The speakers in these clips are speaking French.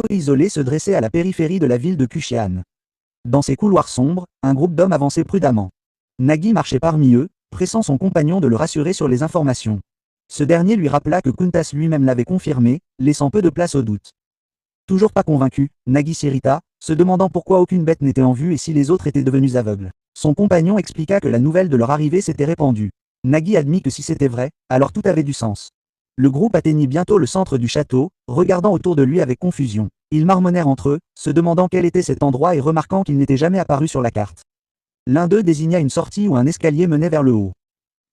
isolé se dressait à la périphérie de la ville de Kushian. Dans ces couloirs sombres, un groupe d'hommes avançait prudemment. Nagi marchait parmi eux, pressant son compagnon de le rassurer sur les informations. Ce dernier lui rappela que Kuntas lui-même l'avait confirmé, laissant peu de place au doute. Toujours pas convaincu, Nagi s'irrita, se demandant pourquoi aucune bête n'était en vue et si les autres étaient devenus aveugles. Son compagnon expliqua que la nouvelle de leur arrivée s'était répandue. Nagi admit que si c'était vrai, alors tout avait du sens. Le groupe atteignit bientôt le centre du château, regardant autour de lui avec confusion. Ils marmonnèrent entre eux, se demandant quel était cet endroit et remarquant qu'il n'était jamais apparu sur la carte. L'un d'eux désigna une sortie où un escalier menait vers le haut.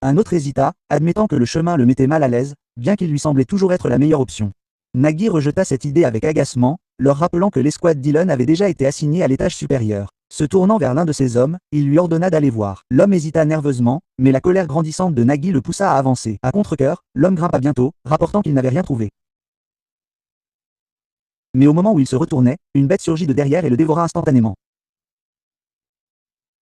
Un autre hésita, admettant que le chemin le mettait mal à l'aise, bien qu'il lui semblait toujours être la meilleure option. Nagi rejeta cette idée avec agacement, leur rappelant que l'escouade d'Elon avait déjà été assignée à l'étage supérieur. Se tournant vers l'un de ses hommes, il lui ordonna d'aller voir. L'homme hésita nerveusement, mais la colère grandissante de Nagi le poussa à avancer. À contre-cœur, l'homme grimpa bientôt, rapportant qu'il n'avait rien trouvé. Mais au moment où il se retournait, une bête surgit de derrière et le dévora instantanément.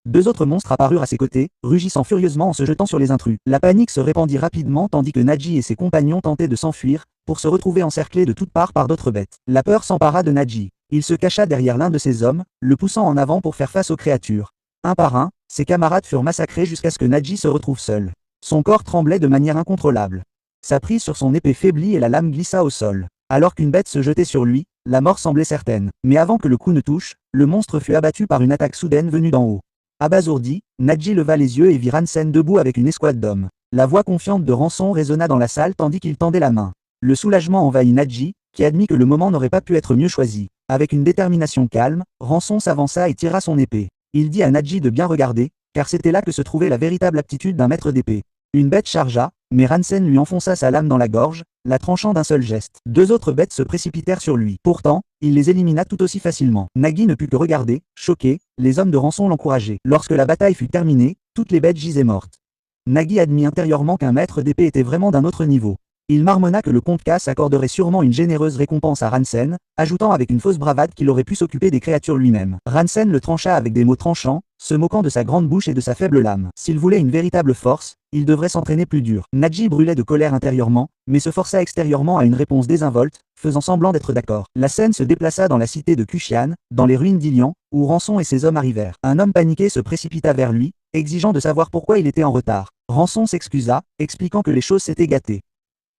Deux autres monstres apparurent à ses côtés, rugissant furieusement en se jetant sur les intrus. La panique se répandit rapidement tandis que Naji et ses compagnons tentaient de s'enfuir, pour se retrouver encerclés de toutes parts par d'autres bêtes. La peur s'empara de Naji. Il se cacha derrière l'un de ses hommes, le poussant en avant pour faire face aux créatures. Un par un, ses camarades furent massacrés jusqu'à ce que Naji se retrouve seul. Son corps tremblait de manière incontrôlable. Sa prise sur son épée faiblit et la lame glissa au sol. Alors qu'une bête se jetait sur lui, la mort semblait certaine. Mais avant que le coup ne touche, le monstre fut abattu par une attaque soudaine venue d'en haut. Abasourdi, Naji leva les yeux et vit Ransen debout avec une escouade d'hommes. La voix confiante de Rançon résonna dans la salle tandis qu'il tendait la main. Le soulagement envahit Naji, qui admit que le moment n'aurait pas pu être mieux choisi. Avec une détermination calme, Rançon s'avança et tira son épée. Il dit à Naji de bien regarder, car c'était là que se trouvait la véritable aptitude d'un maître d'épée. Une bête chargea, mais Ransen lui enfonça sa lame dans la gorge, la tranchant d'un seul geste. Deux autres bêtes se précipitèrent sur lui. Pourtant, il les élimina tout aussi facilement. Nagi ne put que regarder, choqué, les hommes de Rançon l'encourageaient. Lorsque la bataille fut terminée, toutes les bêtes gisaient mortes. Nagi admit intérieurement qu'un maître d'épée était vraiment d'un autre niveau. Il marmonna que le comte Cass accorderait sûrement une généreuse récompense à Ransen, ajoutant avec une fausse bravade qu'il aurait pu s'occuper des créatures lui-même. Ransen le trancha avec des mots tranchants, se moquant de sa grande bouche et de sa faible lame. S'il voulait une véritable force, il devrait s'entraîner plus dur. Naji brûlait de colère intérieurement, mais se força extérieurement à une réponse désinvolte, faisant semblant d'être d'accord. La scène se déplaça dans la cité de Kushian, dans les ruines d'Ilian, où Rançon et ses hommes arrivèrent. Un homme paniqué se précipita vers lui, exigeant de savoir pourquoi il était en retard. Rançon s'excusa, expliquant que les choses s'étaient gâtées.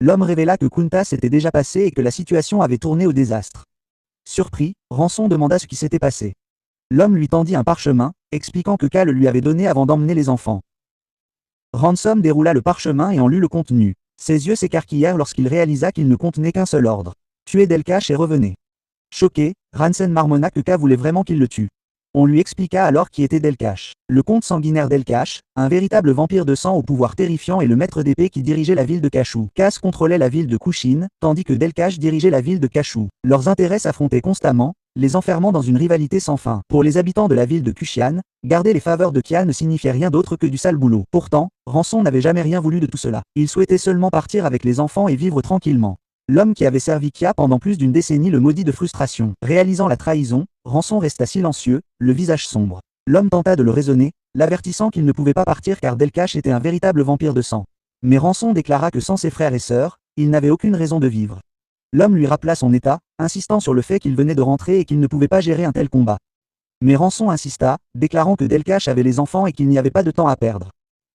L'homme révéla que Kuntas s'était déjà passé et que la situation avait tourné au désastre. Surpris, Rançon demanda ce qui s'était passé. L'homme lui tendit un parchemin, expliquant que Cal lui avait donné avant d'emmener les enfants. Ransom déroula le parchemin et en lut le contenu. Ses yeux s'écarquillèrent lorsqu'il réalisa qu'il ne contenait qu'un seul ordre. Tuez Delcache et revenez. Choqué, Ransen marmonna que K voulait vraiment qu'il le tue. On lui expliqua alors qui était Delcache. Le comte sanguinaire Delcache, un véritable vampire de sang au pouvoir terrifiant et le maître d'épée qui dirigeait la ville de Kashou. Cass contrôlait la ville de Kushin, tandis que Delcache dirigeait la ville de Kashou. Leurs intérêts s'affrontaient constamment, les enfermant dans une rivalité sans fin. Pour les habitants de la ville de Kushian, garder les faveurs de Kia ne signifiait rien d'autre que du sale boulot. Pourtant, Rançon n'avait jamais rien voulu de tout cela. Il souhaitait seulement partir avec les enfants et vivre tranquillement. L'homme qui avait servi Kia pendant plus d'une décennie le maudit de frustration. Réalisant la trahison, Rançon resta silencieux, le visage sombre. L'homme tenta de le raisonner, l'avertissant qu'il ne pouvait pas partir car Delcache était un véritable vampire de sang. Mais Rançon déclara que sans ses frères et sœurs, il n'avait aucune raison de vivre. L'homme lui rappela son état, insistant sur le fait qu'il venait de rentrer et qu'il ne pouvait pas gérer un tel combat. Mais Rançon insista, déclarant que Delcache avait les enfants et qu'il n'y avait pas de temps à perdre.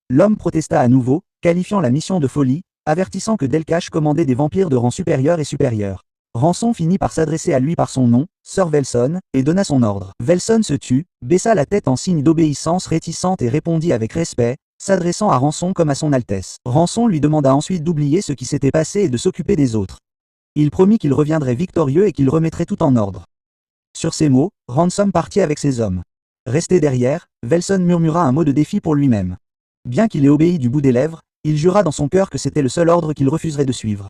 L'homme protesta à nouveau, qualifiant la mission de folie, avertissant que Delcache commandait des vampires de rang supérieur et supérieur. Rançon finit par s'adresser à lui par son nom, Sir Velson, et donna son ordre. Velson se tut, baissa la tête en signe d'obéissance réticente et répondit avec respect, s'adressant à Rançon comme à son Altesse. Rançon lui demanda ensuite d'oublier ce qui s'était passé et de s'occuper des autres. Il promit qu'il reviendrait victorieux et qu'il remettrait tout en ordre. Sur ces mots, Ransom partit avec ses hommes. Resté derrière, Velson murmura un mot de défi pour lui-même. Bien qu'il ait obéi du bout des lèvres, il jura dans son cœur que c'était le seul ordre qu'il refuserait de suivre.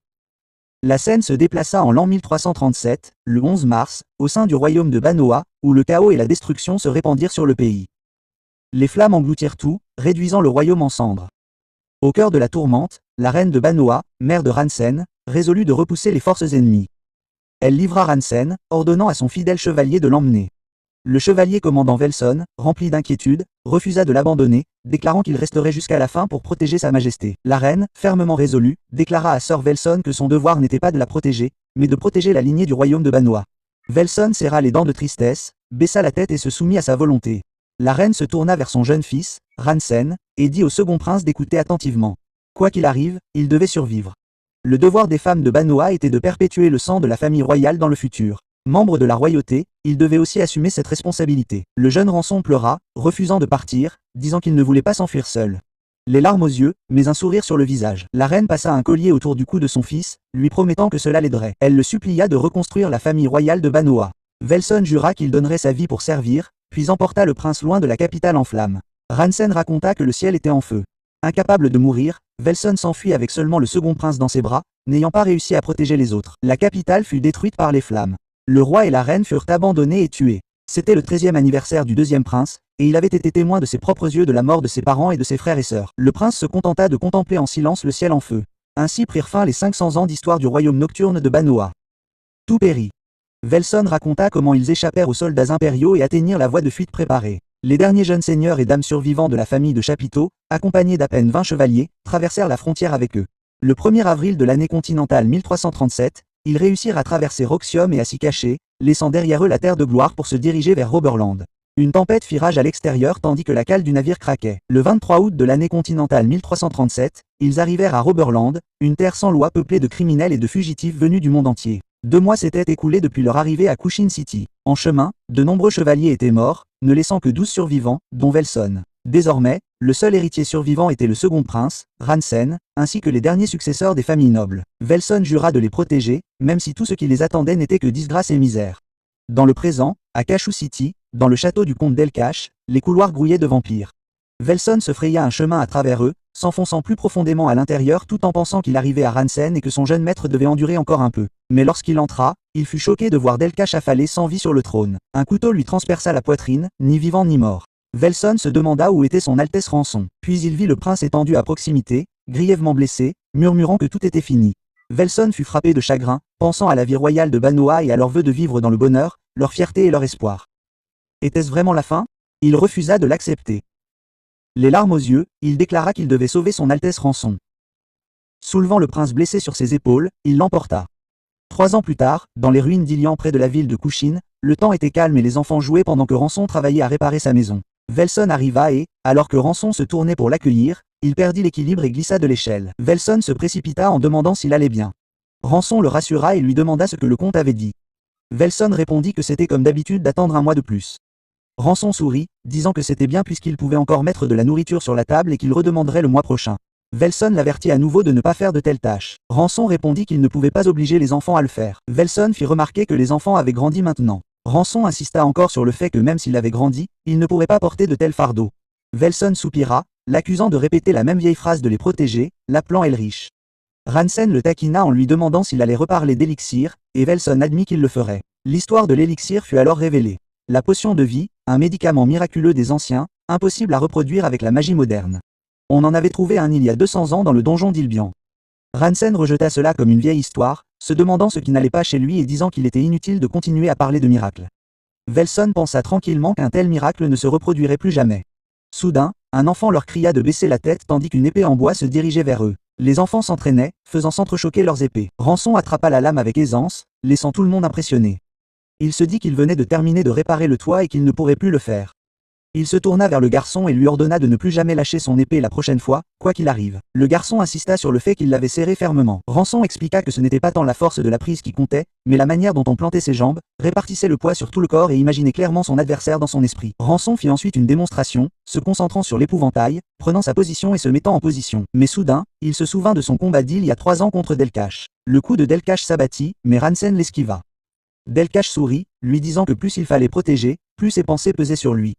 La scène se déplaça en l'an 1337, le 11 mars, au sein du royaume de Banoa, où le chaos et la destruction se répandirent sur le pays. Les flammes engloutirent tout, réduisant le royaume en cendres. Au cœur de la tourmente, la reine de Banoa, mère de Ransen, résolut de repousser les forces ennemies. Elle livra Ransen, ordonnant à son fidèle chevalier de l'emmener. Le chevalier commandant Velson, rempli d'inquiétude, refusa de l'abandonner, déclarant qu'il resterait jusqu'à la fin pour protéger sa majesté. La reine, fermement résolue, déclara à Sir Velson que son devoir n'était pas de la protéger, mais de protéger la lignée du royaume de Banoa. Velson serra les dents de tristesse, baissa la tête et se soumit à sa volonté. La reine se tourna vers son jeune fils, Ransen, et dit au second prince d'écouter attentivement. Quoi qu'il arrive, il devait survivre. Le devoir des femmes de Banoa était de perpétuer le sang de la famille royale dans le futur. Membre de la royauté, il devait aussi assumer cette responsabilité. Le jeune Rançon pleura, refusant de partir, disant qu'il ne voulait pas s'enfuir seul. Les larmes aux yeux, mais un sourire sur le visage. La reine passa un collier autour du cou de son fils, lui promettant que cela l'aiderait. Elle le supplia de reconstruire la famille royale de Banoa. Velson jura qu'il donnerait sa vie pour servir, puis emporta le prince loin de la capitale en flammes. Ransen raconta que le ciel était en feu. Incapable de mourir, Velson s'enfuit avec seulement le second prince dans ses bras, n'ayant pas réussi à protéger les autres. La capitale fut détruite par les flammes. Le roi et la reine furent abandonnés et tués. C'était le 13e anniversaire du deuxième prince, et il avait été témoin de ses propres yeux de la mort de ses parents et de ses frères et sœurs. Le prince se contenta de contempler en silence le ciel en feu. Ainsi prirent fin les 500 ans d'histoire du royaume nocturne de Banoa. Tout périt. Velson raconta comment ils échappèrent aux soldats impériaux et atteignirent la voie de fuite préparée. Les derniers jeunes seigneurs et dames survivants de la famille de Chapiteau, accompagnés d'à peine 20 chevaliers, traversèrent la frontière avec eux. Le 1er avril de l'année continentale 1337, ils réussirent à traverser Roxium et à s'y cacher, laissant derrière eux la terre de gloire pour se diriger vers Roberland. Une tempête fit rage à l'extérieur tandis que la cale du navire craquait. Le 23 août de l'année continentale 1337, ils arrivèrent à Roberland, une terre sans loi peuplée de criminels et de fugitifs venus du monde entier. 2 mois s'étaient écoulés depuis leur arrivée à Cushin City. En chemin, de nombreux chevaliers étaient morts, ne laissant que 12 survivants, dont Velson. Désormais, le seul héritier survivant était le second prince, Ransen, ainsi que les derniers successeurs des familles nobles. Velson jura de les protéger, même si tout ce qui les attendait n'était que disgrâce et misère. Dans le présent, à Kashu City, dans le château du comte d'Elkash, les couloirs grouillaient de vampires. Velson se fraya un chemin à travers eux, s'enfonçant plus profondément à l'intérieur tout en pensant qu'il arrivait à Ransen et que son jeune maître devait endurer encore un peu. Mais lorsqu'il entra, il fut choqué de voir Delkash affalé sans vie sur le trône. Un couteau lui transperça la poitrine, ni vivant ni mort. Velson se demanda où était son Altesse Rançon. Puis il vit le prince étendu à proximité, grièvement blessé, murmurant que tout était fini. Velson fut frappé de chagrin, pensant à la vie royale de Banoa et à leur vœu de vivre dans le bonheur, leur fierté et leur espoir. Était-ce vraiment la fin? Il refusa de l'accepter. Les larmes aux yeux, il déclara qu'il devait sauver son Altesse Rançon. Soulevant le prince blessé sur ses épaules, il l'emporta. 3 ans plus tard, dans les ruines d'Ilian près de la ville de Cushin, le temps était calme et les enfants jouaient pendant que Rançon travaillait à réparer sa maison. Velson arriva et, alors que Rançon se tournait pour l'accueillir, il perdit l'équilibre et glissa de l'échelle. Velson se précipita en demandant s'il allait bien. Rançon le rassura et lui demanda ce que le comte avait dit. Velson répondit que c'était comme d'habitude d'attendre 1 mois de plus. Rançon sourit, disant que c'était bien puisqu'il pouvait encore mettre de la nourriture sur la table et qu'il redemanderait le mois prochain. Velson l'avertit à nouveau de ne pas faire de telles tâches. Rançon répondit qu'il ne pouvait pas obliger les enfants à le faire. Velson fit remarquer que les enfants avaient grandi maintenant. Rançon insista encore sur le fait que même s'il avait grandi, il ne pourrait pas porter de tels fardeaux. Velson soupira, l'accusant de répéter la même vieille phrase de les protéger, l'appelant Elrich. Ransen le taquina en lui demandant s'il allait reparler d'élixir, et Velson admit qu'il le ferait. L'histoire de l'élixir fut alors révélée. La potion de vie, un médicament miraculeux des anciens, impossible à reproduire avec la magie moderne. On en avait trouvé un il y a 200 ans dans le donjon d'Ilbian. Ransen rejeta cela comme une vieille histoire, se demandant ce qui n'allait pas chez lui et disant qu'il était inutile de continuer à parler de miracles. Velson pensa tranquillement qu'un tel miracle ne se reproduirait plus jamais. Soudain, un enfant leur cria de baisser la tête tandis qu'une épée en bois se dirigeait vers eux. Les enfants s'entraînaient, faisant s'entrechoquer leurs épées. Rançon attrapa la lame avec aisance, laissant tout le monde impressionné. Il se dit qu'il venait de terminer de réparer le toit et qu'il ne pourrait plus le faire. Il se tourna vers le garçon et lui ordonna de ne plus jamais lâcher son épée la prochaine fois, quoi qu'il arrive. Le garçon insista sur le fait qu'il l'avait serrée fermement. Rançon expliqua que ce n'était pas tant la force de la prise qui comptait, mais la manière dont on plantait ses jambes, répartissait le poids sur tout le corps et imaginait clairement son adversaire dans son esprit. Rançon fit ensuite une démonstration, se concentrant sur l'épouvantail, prenant sa position et se mettant en position. Mais soudain, il se souvint de son combat d'il y a 3 ans contre Delkash. Le coup de Delkash s'abattit, mais Ransen l'esquiva. Delkash sourit, lui disant que plus il fallait protéger, plus ses pensées pesaient sur lui.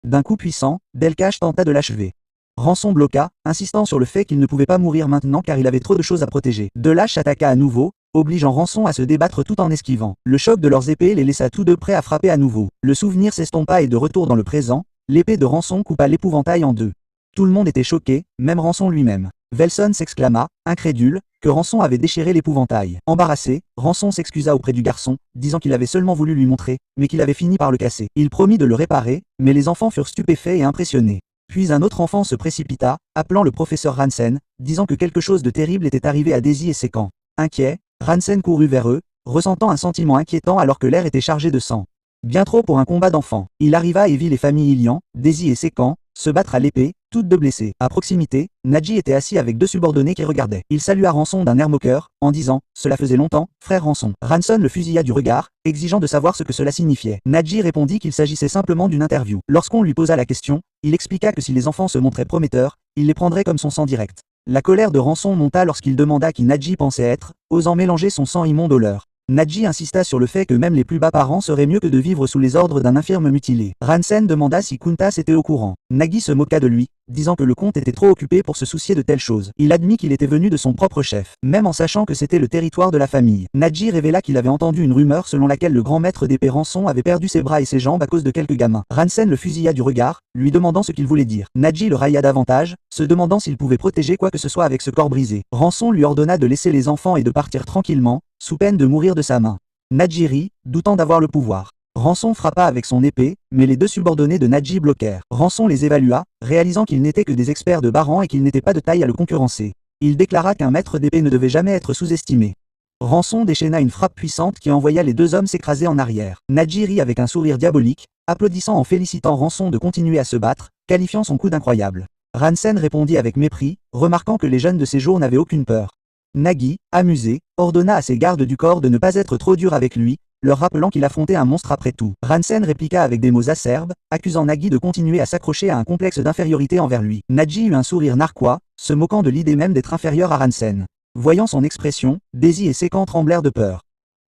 D'un coup puissant, Delkash tenta de l'achever. Rançon bloqua, insistant sur le fait qu'il ne pouvait pas mourir maintenant car il avait trop de choses à protéger. Delkash attaqua à nouveau, obligeant Rançon à se débattre tout en esquivant. Le choc de leurs épées les laissa tous deux prêts à frapper à nouveau. Le souvenir s'estompa et de retour dans le présent, l'épée de Rançon coupa l'épouvantail en 2. Tout le monde était choqué, même Rançon lui-même. Velson s'exclama, incrédule, que Rançon avait déchiré l'épouvantail. Embarrassé, Rançon s'excusa auprès du garçon, disant qu'il avait seulement voulu lui montrer, mais qu'il avait fini par le casser. Il promit de le réparer, mais les enfants furent stupéfaits et impressionnés. Puis un autre enfant se précipita, appelant le professeur Ransen, disant que quelque chose de terrible était arrivé à Daisy et ses camps. Inquiet, Ransen courut vers eux, ressentant un sentiment inquiétant alors que l'air était chargé de sang. Bien trop pour un combat d'enfants. Il arriva et vit les familles Ilian, Daisy et Sekan, se battre à l'épée, toutes deux blessées. À proximité, Nadji était assis avec deux subordonnés qui regardaient. Il salua Rançon d'un air moqueur, en disant « Cela faisait longtemps, frère Rançon ». Rançon le fusilla du regard, exigeant de savoir ce que cela signifiait. Nadji répondit qu'il s'agissait simplement d'une interview. Lorsqu'on lui posa la question, il expliqua que si les enfants se montraient prometteurs, il les prendrait comme son sang direct. La colère de Rançon monta lorsqu'il demanda qui Nadji pensait être, osant mélanger son sang immonde au leur. Nadji insista sur le fait que même les plus bas parents seraient mieux que de vivre sous les ordres d'un infirme mutilé. Rançon demanda si Kuntas était au courant. Nagi se moqua de lui, disant que le comte était trop occupé pour se soucier de telles choses. Il admit qu'il était venu de son propre chef, même en sachant que c'était le territoire de la famille. Nadji révéla qu'il avait entendu une rumeur selon laquelle le grand maître d'épée Rançon avait perdu ses bras et ses jambes à cause de quelques gamins. Rançon le fusilla du regard, lui demandant ce qu'il voulait dire. Nadji le railla davantage, se demandant s'il pouvait protéger quoi que ce soit avec ce corps brisé. Rançon lui ordonna de laisser les enfants et de partir tranquillement, sous peine de mourir de sa main. Nadji rit, doutant d'avoir le pouvoir. Rançon frappa avec son épée, mais les deux subordonnés de Nadji bloquèrent. Rançon les évalua, réalisant qu'ils n'étaient que des experts de bas rang et qu'ils n'étaient pas de taille à le concurrencer. Il déclara qu'un maître d'épée ne devait jamais être sous-estimé. Rançon déchaîna une frappe puissante qui envoya les deux hommes s'écraser en arrière. Nadji rit avec un sourire diabolique, applaudissant en félicitant Rançon de continuer à se battre, qualifiant son coup d'incroyable. Rançon répondit avec mépris, remarquant que les jeunes de ces jours n'avaient aucune peur. Nagi, amusé, ordonna à ses gardes du corps de ne pas être trop durs avec lui, leur rappelant qu'il affrontait un monstre après tout. Rançon répliqua avec des mots acerbes, accusant Nagi de continuer à s'accrocher à un complexe d'infériorité envers lui. Nadji eut un sourire narquois, se moquant de l'idée même d'être inférieur à Rançon. Voyant son expression, Daisy et Sekan tremblèrent de peur.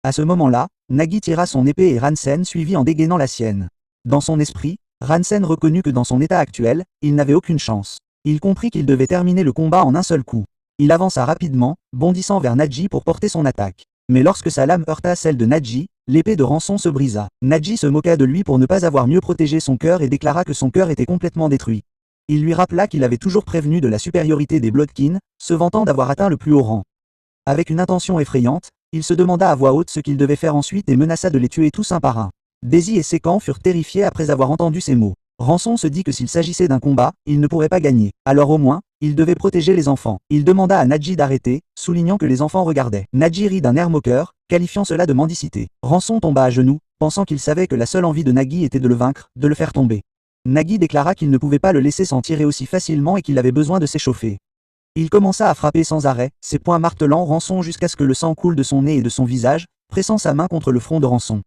À ce moment-là, Nagi tira son épée et Rançon suivit en dégainant la sienne. Dans son esprit, Rançon reconnut que dans son état actuel, il n'avait aucune chance. Il comprit qu'il devait terminer le combat en un seul coup. Il avança rapidement, bondissant vers Nadji pour porter son attaque. Mais lorsque sa lame heurta celle de Nadji, l'épée de Rançon se brisa. Nadji se moqua de lui pour ne pas avoir mieux protégé son cœur et déclara que son cœur était complètement détruit. Il lui rappela qu'il avait toujours prévenu de la supériorité des Bloodkin, se vantant d'avoir atteint le plus haut rang. Avec une intention effrayante, il se demanda à voix haute ce qu'il devait faire ensuite et menaça de les tuer tous un par un. Daisy et Sekan furent terrifiés après avoir entendu ces mots. Rançon se dit que s'il s'agissait d'un combat, il ne pourrait pas gagner. Alors au moins, il devait protéger les enfants. Il demanda à Nadji d'arrêter, soulignant que les enfants regardaient. Nadji rit d'un air moqueur, qualifiant cela de mendicité. Rançon tomba à genoux, pensant qu'il savait que la seule envie de Nagi était de le vaincre, de le faire tomber. Nagi déclara qu'il ne pouvait pas le laisser s'en tirer aussi facilement et qu'il avait besoin de s'échauffer. Il commença à frapper sans arrêt, ses poings martelant Rançon jusqu'à ce que le sang coule de son nez et de son visage, pressant sa main contre le front de Rançon.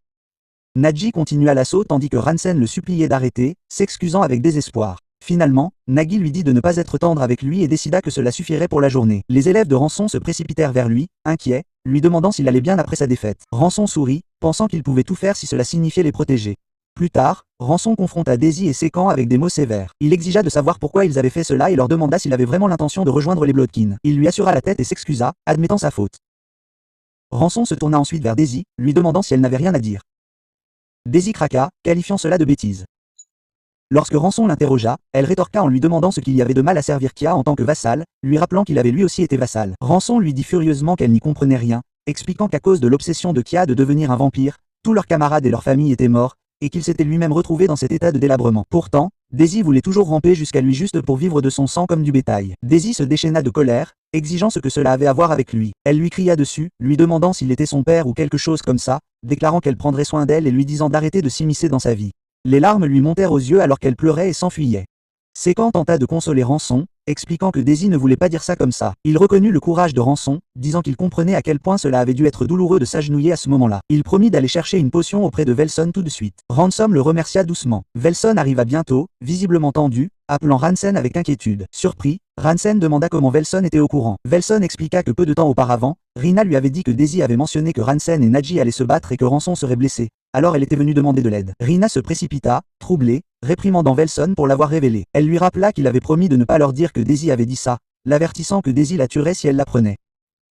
Nadji continua l'assaut tandis que Rançon le suppliait d'arrêter, s'excusant avec désespoir. Finalement, Nagi lui dit de ne pas être tendre avec lui et décida que cela suffirait pour la journée. Les élèves de Rançon se précipitèrent vers lui, inquiets, lui demandant s'il allait bien après sa défaite. Rançon sourit, pensant qu'il pouvait tout faire si cela signifiait les protéger. Plus tard, Rançon confronta Daisy et Sekan avec des mots sévères. Il exigea de savoir pourquoi ils avaient fait cela et leur demanda s'il avait vraiment l'intention de rejoindre les Bloodkin. Il lui assura la tête et s'excusa, admettant sa faute. Rançon se tourna ensuite vers Daisy, lui demandant si elle n'avait rien à dire. Daisy craqua, qualifiant cela de bêtise. Lorsque Rançon l'interrogea, elle rétorqua en lui demandant ce qu'il y avait de mal à servir Kia en tant que vassal, lui rappelant qu'il avait lui aussi été vassal. Rançon lui dit furieusement qu'elle n'y comprenait rien, expliquant qu'à cause de l'obsession de Kia de devenir un vampire, tous leurs camarades et leurs familles étaient morts, et qu'il s'était lui-même retrouvé dans cet état de délabrement. Pourtant, Daisy voulait toujours ramper jusqu'à lui juste pour vivre de son sang comme du bétail. Daisy se déchaîna de colère, exigeant ce que cela avait à voir avec lui. Elle lui cria dessus, lui demandant s'il était son père ou quelque chose comme ça, déclarant qu'elle prendrait soin d'elle et lui disant d'arrêter de s'immiscer dans sa vie. Les larmes lui montèrent aux yeux alors qu'elle pleurait et s'enfuyait. Sekan tenta de consoler Rançon, expliquant que Daisy ne voulait pas dire ça comme ça. Il reconnut le courage de Rançon, disant qu'il comprenait à quel point cela avait dû être douloureux de s'agenouiller à ce moment-là. Il promit d'aller chercher une potion auprès de Velson tout de suite. Ransom le remercia doucement. Velson arriva bientôt, visiblement tendu, appelant Rançon avec inquiétude. Surpris, Rançon demanda comment Velson était au courant. Velson expliqua que peu de temps auparavant, Rina lui avait dit que Daisy avait mentionné que Rançon et Nadji allaient se battre et que Rançon serait blessé. Alors elle était venue demander de l'aide. Rina se précipita, troublée, réprimandant Velson pour l'avoir révélé. Elle lui rappela qu'il avait promis de ne pas leur dire que Daisy avait dit ça, l'avertissant que Daisy la tuerait si elle l'apprenait.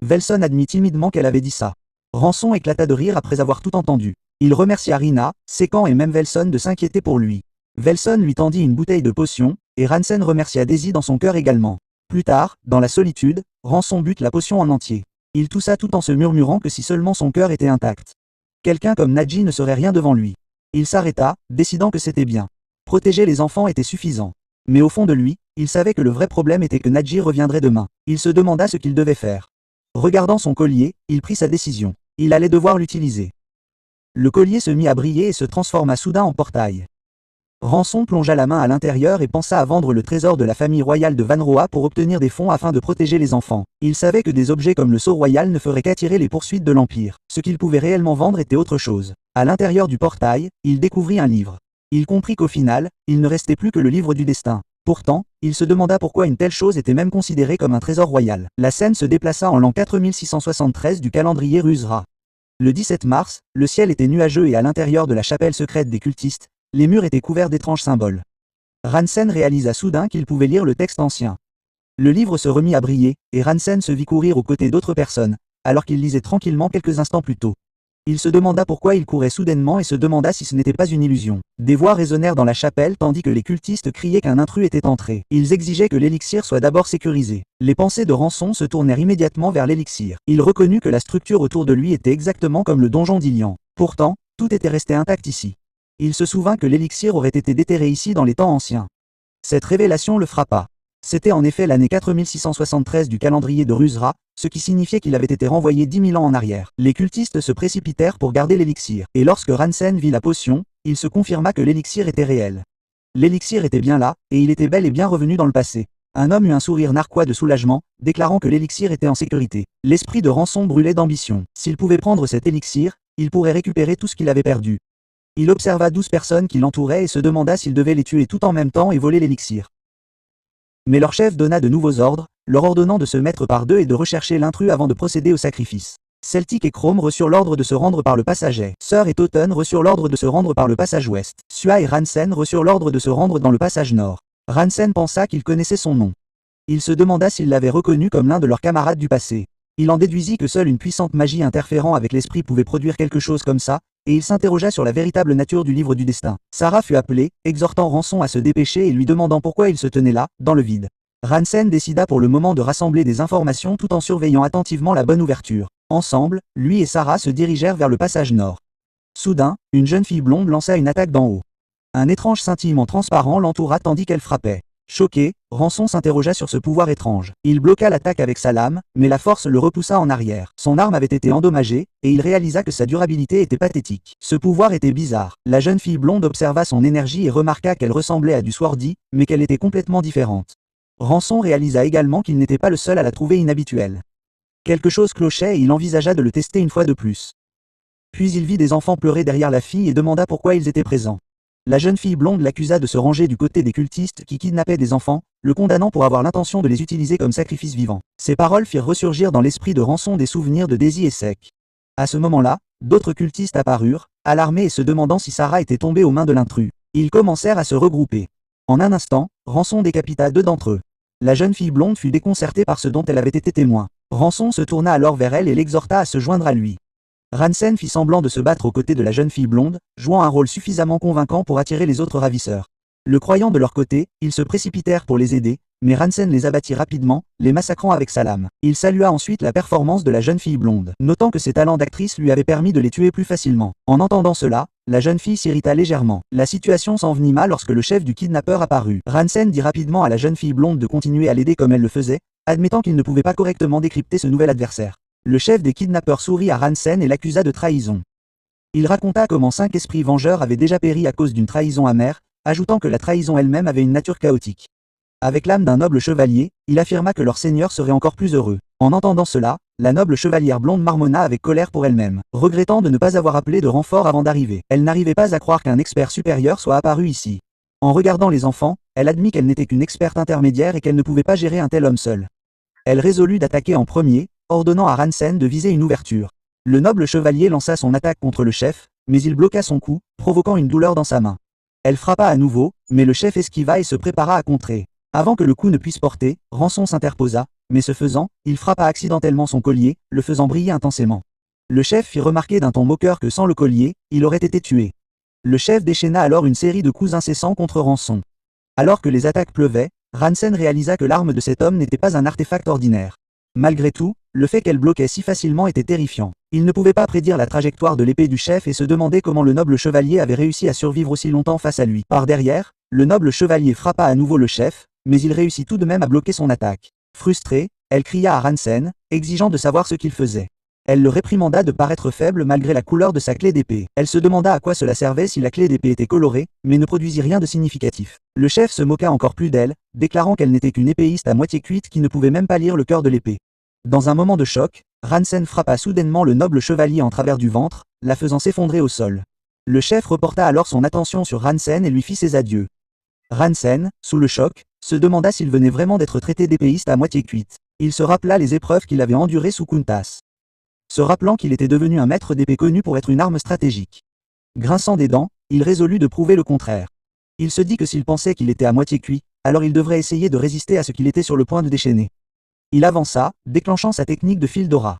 Velson admit timidement qu'elle avait dit ça. Rançon éclata de rire après avoir tout entendu. Il remercia Rina, Sekan et même Velson de s'inquiéter pour lui. Velson lui tendit une bouteille de potion, et Rançon remercia Daisy dans son cœur également. Plus tard, dans la solitude, Rançon but la potion en entier. Il toussa tout en se murmurant que si seulement son cœur était intact. Quelqu'un comme Nadji ne serait rien devant lui. Il s'arrêta, décidant que c'était bien. Protéger les enfants était suffisant. Mais au fond de lui, il savait que le vrai problème était que Nadji reviendrait demain. Il se demanda ce qu'il devait faire. Regardant son collier, il prit sa décision. Il allait devoir l'utiliser. Le collier se mit à briller et se transforma soudain en portail. Rançon plongea la main à l'intérieur et pensa à vendre le trésor de la famille royale de Vanroa pour obtenir des fonds afin de protéger les enfants. Il savait que des objets comme le sceau royal ne feraient qu'attirer les poursuites de l'Empire. Ce qu'il pouvait réellement vendre était autre chose. À l'intérieur du portail, il découvrit un livre. Il comprit qu'au final, il ne restait plus que le livre du destin. Pourtant, il se demanda pourquoi une telle chose était même considérée comme un trésor royal. La scène se déplaça en l'an 4673 du calendrier Rusra. Le 17 mars, le ciel était nuageux et à l'intérieur de la chapelle secrète des cultistes, les murs étaient couverts d'étranges symboles. Ransen réalisa soudain qu'il pouvait lire le texte ancien. Le livre se remit à briller, et Ransen se vit courir aux côtés d'autres personnes, alors qu'il lisait tranquillement quelques instants plus tôt. Il se demanda pourquoi il courait soudainement et se demanda si ce n'était pas une illusion. Des voix résonnèrent dans la chapelle tandis que les cultistes criaient qu'un intrus était entré. Ils exigeaient que l'élixir soit d'abord sécurisé. Les pensées de Rançon se tournèrent immédiatement vers l'élixir. Il reconnut que la structure autour de lui était exactement comme le donjon d'Ilian. Pourtant, tout était resté intact ici. Il se souvint que l'élixir aurait été déterré ici dans les temps anciens. Cette révélation le frappa. C'était en effet l'année 4673 du calendrier de Rusra, ce qui signifiait qu'il avait été renvoyé 10 000 ans en arrière. Les cultistes se précipitèrent pour garder l'élixir, et lorsque Ransen vit la potion, il se confirma que l'élixir était réel. L'élixir était bien là, et il était bel et bien revenu dans le passé. Un homme eut un sourire narquois de soulagement, déclarant que l'élixir était en sécurité. L'esprit de Rançon brûlait d'ambition. S'il pouvait prendre cet élixir, il pourrait récupérer tout ce qu'il avait perdu. Il observa 12 personnes qui l'entouraient et se demanda s'il devait les tuer tout en même temps et voler l'élixir. Mais leur chef donna de nouveaux ordres, leur ordonnant de se mettre par deux et de rechercher l'intrus avant de procéder au sacrifice. Celtic et Chrome reçurent l'ordre de se rendre par le passage est. Sir et Totten reçurent l'ordre de se rendre par le passage ouest. Sua et Ransen reçurent l'ordre de se rendre dans le passage nord. Ransen pensa qu'il connaissait son nom. Il se demanda s'il l'avait reconnu comme l'un de leurs camarades du passé. Il en déduisit que seule une puissante magie interférant avec l'esprit pouvait produire quelque chose comme ça, et il s'interrogea sur la véritable nature du livre du destin. Sarah fut appelée, exhortant Rançon à se dépêcher et lui demandant pourquoi il se tenait là, dans le vide. Ransen décida pour le moment de rassembler des informations tout en surveillant attentivement la bonne ouverture. Ensemble, lui et Sarah se dirigèrent vers le passage nord. Soudain, une jeune fille blonde lança une attaque d'en haut. Un étrange scintillement transparent l'entoura tandis qu'elle frappait. Choqué, Rançon s'interrogea sur ce pouvoir étrange. Il bloqua l'attaque avec sa lame, mais la force le repoussa en arrière. Son arme avait été endommagée, et il réalisa que sa durabilité était pathétique. Ce pouvoir était bizarre. La jeune fille blonde observa son énergie et remarqua qu'elle ressemblait à du Swordy, mais qu'elle était complètement différente. Rançon réalisa également qu'il n'était pas le seul à la trouver inhabituelle. Quelque chose clochait et il envisagea de le tester une fois de plus. Puis il vit des enfants pleurer derrière la fille et demanda pourquoi ils étaient présents. La jeune fille blonde l'accusa de se ranger du côté des cultistes qui kidnappaient des enfants, le condamnant pour avoir l'intention de les utiliser comme sacrifice vivant. Ces paroles firent ressurgir dans l'esprit de Rançon des souvenirs de Daisy et Sec. À ce moment-là, d'autres cultistes apparurent, alarmés et se demandant si Sarah était tombée aux mains de l'intrus. Ils commencèrent à se regrouper. En un instant, Rançon décapita 2 d'entre eux. La jeune fille blonde fut déconcertée par ce dont elle avait été témoin. Rançon se tourna alors vers elle et l'exhorta à se joindre à lui. Ransen fit semblant de se battre aux côtés de la jeune fille blonde, jouant un rôle suffisamment convaincant pour attirer les autres ravisseurs. Le croyant de leur côté, ils se précipitèrent pour les aider, mais Ransen les abattit rapidement, les massacrant avec sa lame. Il salua ensuite la performance de la jeune fille blonde, notant que ses talents d'actrice lui avaient permis de les tuer plus facilement. En entendant cela, la jeune fille s'irrita légèrement. La situation s'envenima lorsque le chef du kidnappeur apparut. Ransen dit rapidement à la jeune fille blonde de continuer à l'aider comme elle le faisait, admettant qu'il ne pouvait pas correctement décrypter ce nouvel adversaire. Le chef des kidnappeurs sourit à Ransen et l'accusa de trahison. Il raconta comment 5 esprits vengeurs avaient déjà péri à cause d'une trahison amère, ajoutant que la trahison elle-même avait une nature chaotique. Avec l'âme d'un noble chevalier, il affirma que leur seigneur serait encore plus heureux. En entendant cela, la noble chevalière blonde marmonna avec colère pour elle-même, regrettant de ne pas avoir appelé de renfort avant d'arriver. Elle n'arrivait pas à croire qu'un expert supérieur soit apparu ici. En regardant les enfants, elle admit qu'elle n'était qu'une experte intermédiaire et qu'elle ne pouvait pas gérer un tel homme seul. Elle résolut d'attaquer en premier, ordonnant à Ransen de viser une ouverture. Le noble chevalier lança son attaque contre le chef, mais il bloqua son coup, provoquant une douleur dans sa main. Elle frappa à nouveau, mais le chef esquiva et se prépara à contrer. Avant que le coup ne puisse porter, Rançon s'interposa, mais ce faisant, il frappa accidentellement son collier, le faisant briller intensément. Le chef fit remarquer d'un ton moqueur que sans le collier, il aurait été tué. Le chef déchaîna alors une série de coups incessants contre Rançon. Alors que les attaques pleuvaient, Ransen réalisa que l'arme de cet homme n'était pas un artefact ordinaire. Malgré tout, le fait qu'elle bloquait si facilement était terrifiant. Il ne pouvait pas prédire la trajectoire de l'épée du chef et se demandait comment le noble chevalier avait réussi à survivre aussi longtemps face à lui. Par derrière, le noble chevalier frappa à nouveau le chef, mais il réussit tout de même à bloquer son attaque. Frustrée, elle cria à Ransen, exigeant de savoir ce qu'il faisait. Elle le réprimanda de paraître faible malgré la couleur de sa clé d'épée. Elle se demanda à quoi cela servait si la clé d'épée était colorée, mais ne produisit rien de significatif. Le chef se moqua encore plus d'elle, déclarant qu'elle n'était qu'une épéiste à moitié cuite qui ne pouvait même pas lire le cœur de l'épée. Dans un moment de choc, Ransen frappa soudainement le noble chevalier en travers du ventre, la faisant s'effondrer au sol. Le chef reporta alors son attention sur Ransen et lui fit ses adieux. Ransen, sous le choc, se demanda s'il venait vraiment d'être traité d'épéiste à moitié cuite. Il se rappela les épreuves qu'il avait endurées sous Kuntas. Se rappelant qu'il était devenu un maître d'épée connu pour être une arme stratégique. Grinçant des dents, il résolut de prouver le contraire. Il se dit que s'il pensait qu'il était à moitié cuit, alors il devrait essayer de résister à ce qu'il était sur le point de déchaîner. Il avança, déclenchant sa technique de fil d'aura.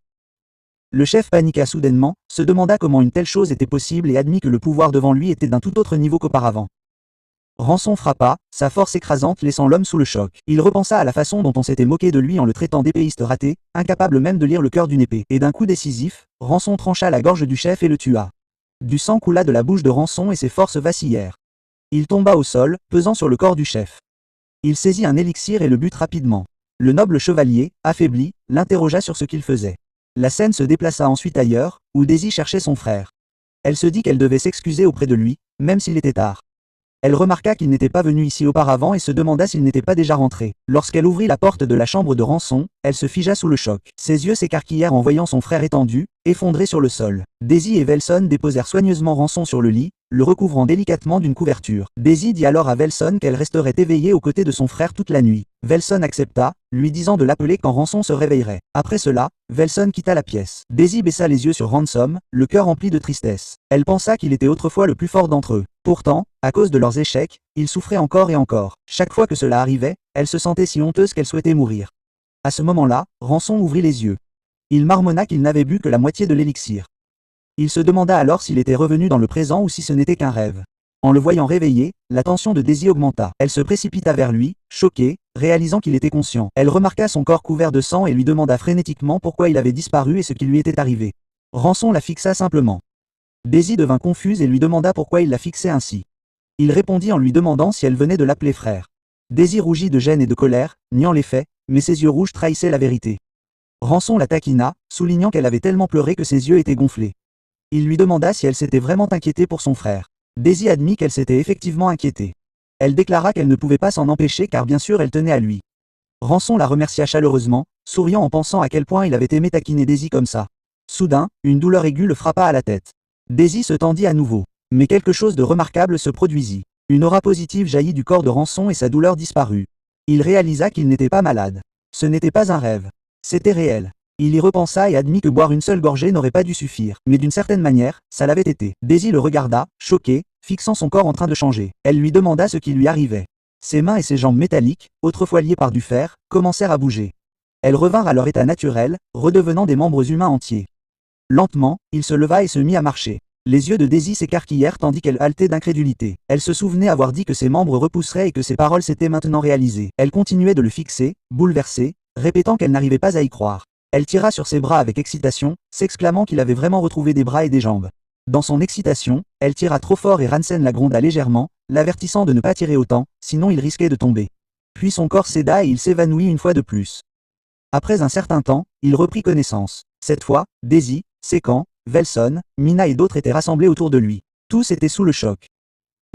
Le chef paniqua soudainement, se demanda comment une telle chose était possible et admit que le pouvoir devant lui était d'un tout autre niveau qu'auparavant. Rançon frappa, sa force écrasante laissant l'homme sous le choc. Il repensa à la façon dont on s'était moqué de lui en le traitant d'épéiste raté, incapable même de lire le cœur d'une épée. Et d'un coup décisif, Rançon trancha la gorge du chef et le tua. Du sang coula de la bouche de Rançon et ses forces vacillèrent. Il tomba au sol, pesant sur le corps du chef. Il saisit un élixir et le but rapidement. Le noble chevalier, affaibli, l'interrogea sur ce qu'il faisait. La scène se déplaça ensuite ailleurs, où Daisy cherchait son frère. Elle se dit qu'elle devait s'excuser auprès de lui, même s'il était tard. Elle remarqua qu'il n'était pas venu ici auparavant et se demanda s'il n'était pas déjà rentré. Lorsqu'elle ouvrit la porte de la chambre de Rançon, elle se figea sous le choc. Ses yeux s'écarquillèrent en voyant son frère étendu, effondré sur le sol. Daisy et Velson déposèrent soigneusement Rançon sur le lit, le recouvrant délicatement d'une couverture. Daisy dit alors à Velson qu'elle resterait éveillée aux côtés de son frère toute la nuit. Velson accepta, lui disant de l'appeler quand Rançon se réveillerait. Après cela, Velson quitta la pièce. Daisy baissa les yeux sur Ransom, le cœur rempli de tristesse. Elle pensa qu'il était autrefois le plus fort d'entre eux. Pourtant, à cause de leurs échecs, ils souffraient encore et encore. Chaque fois que cela arrivait, elle se sentait si honteuse qu'elle souhaitait mourir. À ce moment-là, Rançon ouvrit les yeux. Il marmonna qu'il n'avait bu que la moitié de l'élixir. Il se demanda alors s'il était revenu dans le présent ou si ce n'était qu'un rêve. En le voyant réveillé, la tension de Daisy augmenta. Elle se précipita vers lui, choquée, réalisant qu'il était conscient. Elle remarqua son corps couvert de sang et lui demanda frénétiquement pourquoi il avait disparu et ce qui lui était arrivé. Rançon la fixa simplement. Daisy devint confuse et lui demanda pourquoi il la fixait ainsi. Il répondit en lui demandant si elle venait de l'appeler frère. Daisy rougit de gêne et de colère, niant les faits, mais ses yeux rouges trahissaient la vérité. Rançon la taquina, soulignant qu'elle avait tellement pleuré que ses yeux étaient gonflés. Il lui demanda si elle s'était vraiment inquiétée pour son frère. Daisy admit qu'elle s'était effectivement inquiétée. Elle déclara qu'elle ne pouvait pas s'en empêcher car bien sûr elle tenait à lui. Rançon la remercia chaleureusement, souriant en pensant à quel point il avait aimé taquiner Daisy comme ça. Soudain, une douleur aiguë le frappa à la tête. Daisy se tendit à nouveau. Mais quelque chose de remarquable se produisit. Une aura positive jaillit du corps de Rançon et sa douleur disparut. Il réalisa qu'il n'était pas malade. Ce n'était pas un rêve. C'était réel. Il y repensa et admit que boire une seule gorgée n'aurait pas dû suffire. Mais d'une certaine manière, ça l'avait été. Daisy le regarda, choquée, fixant son corps en train de changer. Elle lui demanda ce qui lui arrivait. Ses mains et ses jambes métalliques, autrefois liées par du fer, commencèrent à bouger. Elles revinrent à leur état naturel, redevenant des membres humains entiers. Lentement, il se leva et se mit à marcher. Les yeux de Daisy s'écarquillèrent tandis qu'elle haletait d'incrédulité. Elle se souvenait avoir dit que ses membres repousseraient et que ses paroles s'étaient maintenant réalisées. Elle continuait de le fixer, bouleversée, répétant qu'elle n'arrivait pas à y croire. Elle tira sur ses bras avec excitation, s'exclamant qu'il avait vraiment retrouvé des bras et des jambes. Dans son excitation, elle tira trop fort et Ransen la gronda légèrement, l'avertissant de ne pas tirer autant, sinon il risquait de tomber. Puis son corps céda et il s'évanouit une fois de plus. Après un certain temps, il reprit connaissance. Cette fois, Daisy, Sécan, Velson, Mina et d'autres étaient rassemblés autour de lui. Tous étaient sous le choc.